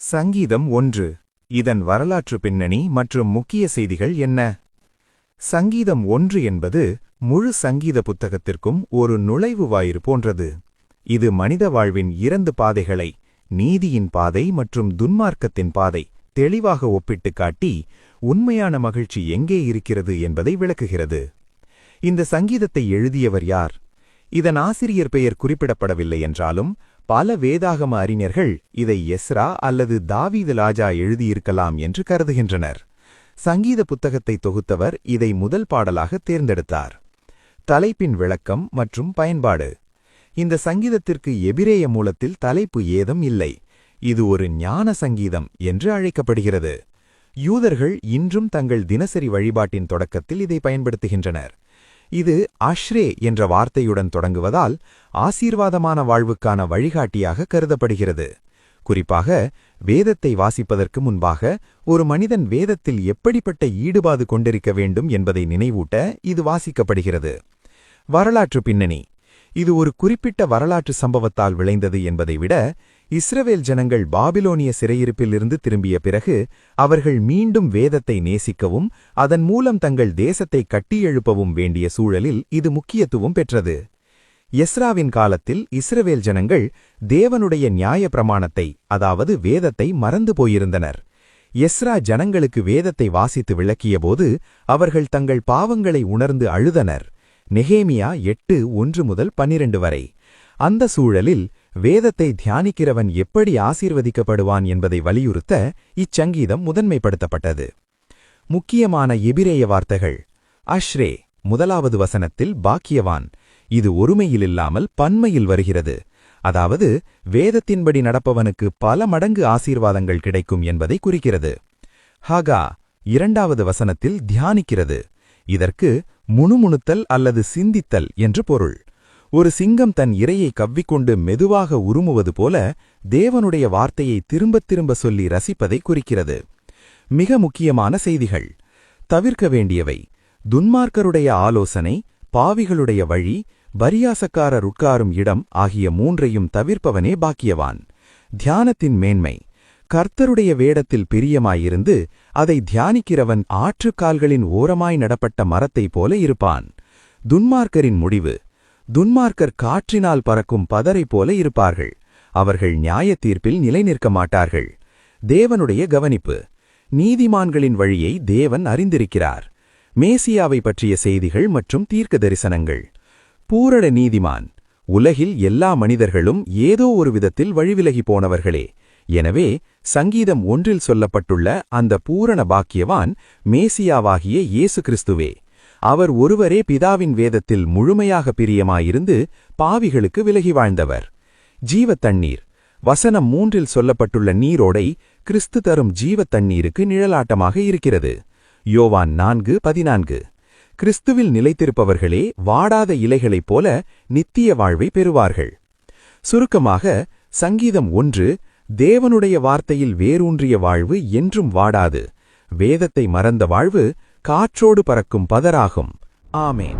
சங்கீதம் 1. இதன் வரலாற்று பின்னணி மற்றும் முக்கிய செய்திகள் என்ன? சங்கீதம் 1 என்பது முழு சங்கீத புத்தகத்திற்கும் ஒரு நுழைவு வாயிறு போன்றது. இது மனித வாழ்வின் 2 பாதைகளை, நீதியின் பாதை மற்றும் துன்மார்க்கத்தின் பாதை, தெளிவாக ஒப்பிட்டுக் காட்டி உண்மையான மகிழ்ச்சி எங்கே இருக்கிறது என்பதை விளக்குகிறது. இந்த சங்கீதத்தை எழுதியவர் யார்? இதன் ஆசிரியர் பெயர் குறிப்பிடப்படவில்லை என்றாலும் பல வேதாகம அறிஞர்கள் இதை எஸ்ரா அல்லது தாவீது ராஜா எழுதியிருக்கலாம் என்று கருதுகின்றனர். சங்கீத புத்தகத்தை தொகுத்தவர் இதை முதல் பாடலாக தேர்ந்தெடுத்தார். தலைப்பின் விளக்கம் மற்றும் பயன்பாடு. இந்த சங்கீதத்திற்கு எபிரேய மூலத்தில் தலைப்பு ஏதும் இல்லை. இது ஒரு ஞான சங்கீதம் என்று அழைக்கப்படுகிறது. யூதர்கள் இன்றும் தங்கள் தினசரி வழிபாட்டின் தொடக்கத்தில் இதை பயன்படுத்துகின்றனர். இது அஷ்ரே என்ற வார்த்தையுடன் தொடங்குவதால் ஆசீர்வாதமான வாழ்வுக்கான வழிகாட்டியாக கருதப்படுகிறது. குறிப்பாக வேதத்தை வாசிப்பதற்கு முன்பாக ஒரு மனிதன் வேதத்தில் எப்படிப்பட்ட ஈடுபாடு கொண்டிருக்க வேண்டும் என்பதை நினைவூட்ட இது வாசிக்கப்படுகிறது. வரலாற்று பின்னணி. இது ஒரு குறிப்பிட்ட வரலாற்று சம்பவத்தால் விளைந்தது என்பதை விட, இஸ்ரவேல் ஜனங்கள் பாபிலோனிய சிறையிருப்பிலிருந்து திரும்பிய பிறகு அவர்கள் மீண்டும் வேதத்தை நேசிக்கவும் அதன் மூலம் தங்கள் தேசத்தை கட்டியெழுப்பவும் வேண்டிய சூழலில் இது முக்கியத்துவம் பெற்றது. எஸ்ராவின் காலத்தில் இஸ்ரவேல் ஜனங்கள் தேவனுடைய நியாய பிரமாணத்தை, அதாவது வேதத்தை மறந்து போயிருந்தனர். எஸ்ரா ஜனங்களுக்கு வேதத்தை வாசித்து விளக்கியபோது அவர்கள் தங்கள் பாவங்களை உணர்ந்து அழுதனர். நெகேமியா 8:1-12 வரை. அந்த சூழலில் வேதத்தை தியானிக்கிறவன் எப்படி ஆசீர்வதிக்கப்படுவான் என்பதை வலியுறுத்த இச்சங்கீதம் முதன்மைப்படுத்தப்பட்டது. முக்கியமான எபிரேய வார்த்தைகள். அஷ்ரே 1வது வசனத்தில் பாக்கியவான். இது ஒருமையிலில்லாமல் பன்மையில் வருகிறது. அதாவது வேதத்தின்படி நடப்பவனுக்கு பல மடங்கு ஆசீர்வாதங்கள் கிடைக்கும் என்பதை குறிக்கிறது. ஹகா 2வது வசனத்தில் தியானிக்கிறது. இதற்கு முணுமுணுத்தல் அல்லது சிந்தித்தல் என்று பொருள். ஒரு சிங்கம் தன் இரையை கவ்விக்கொண்டு மெதுவாக உருமுவது போல தேவனுடைய வார்த்தையை திரும்பத் திரும்ப சொல்லி ரசிப்பதை குறிக்கிறது. மிக முக்கியமான செய்திகள். தவிர்க்க வேண்டியவை. துன்மார்க்கருடைய ஆலோசனை, பாவிகளுடைய வழி, பரியாசக்காரர் உட்காரும் இடம் ஆகிய 3ஐயும் தவிர்ப்பவனே பாக்கியவான். தியானத்தின் மேன்மை. கர்த்தருடைய வேடத்தில் பிரியமாயிருந்து அதை தியானிக்கிறவன் ஆற்றுக்கால்களின் ஓரமாய் நடப்பட்ட மரத்தைப் போல இருப்பான். துன்மார்க்கரின் முடிவு. துன்மார்க்கர் காற்றினால் பறக்கும் பதரை போல இருப்பார்கள். அவர்கள் நியாய தீர்ப்பில் நிலை நிற்க மாட்டார்கள். தேவனுடைய கவனிப்பு. நீதிமான்களின் வழியை தேவன் அறிந்திருக்கிறார். மேசியாவை பற்றிய செய்திகள் மற்றும் தீர்க்க தரிசனங்கள். பூரண நீதிமான். உலகில் எல்லா மனிதர்களும் ஏதோ ஒரு விதத்தில் வழிவிலகி போனவர்களே. எனவே சங்கீதம் 1 சொல்லப்பட்டுள்ள அந்த பூரண பாக்கியவான் மேசியாவாகிய இயேசு கிறிஸ்துவே. அவர் ஒருவரே பிதாவின் வேதத்தில் முழுமையாக பிரியமாயிருந்து பாவிகளுக்கு விலகி வாழ்ந்தவர். ஜீவத் தண்ணீர். வசனம் 3 சொல்லப்பட்டுள்ள நீரோடை கிறிஸ்து தரும் ஜீவத் தண்ணீருக்கு நிழலாட்டமாக இருக்கிறது. யோவான் 4:14. கிறிஸ்துவில் நிலைத்திருப்பவர்களே வாடாத இலைகளைப் போல நித்திய வாழ்வை பெறுவார்கள். சுருக்கமாக சங்கீதம் 1 தேவனுடைய வார்த்தையில் வேரூன்றிய வாழ்வு என்றும் வாடாது. வேதத்தை மறந்த வாழ்வு காற்றோடு பறக்கும் பதராகும். ஆமேன்.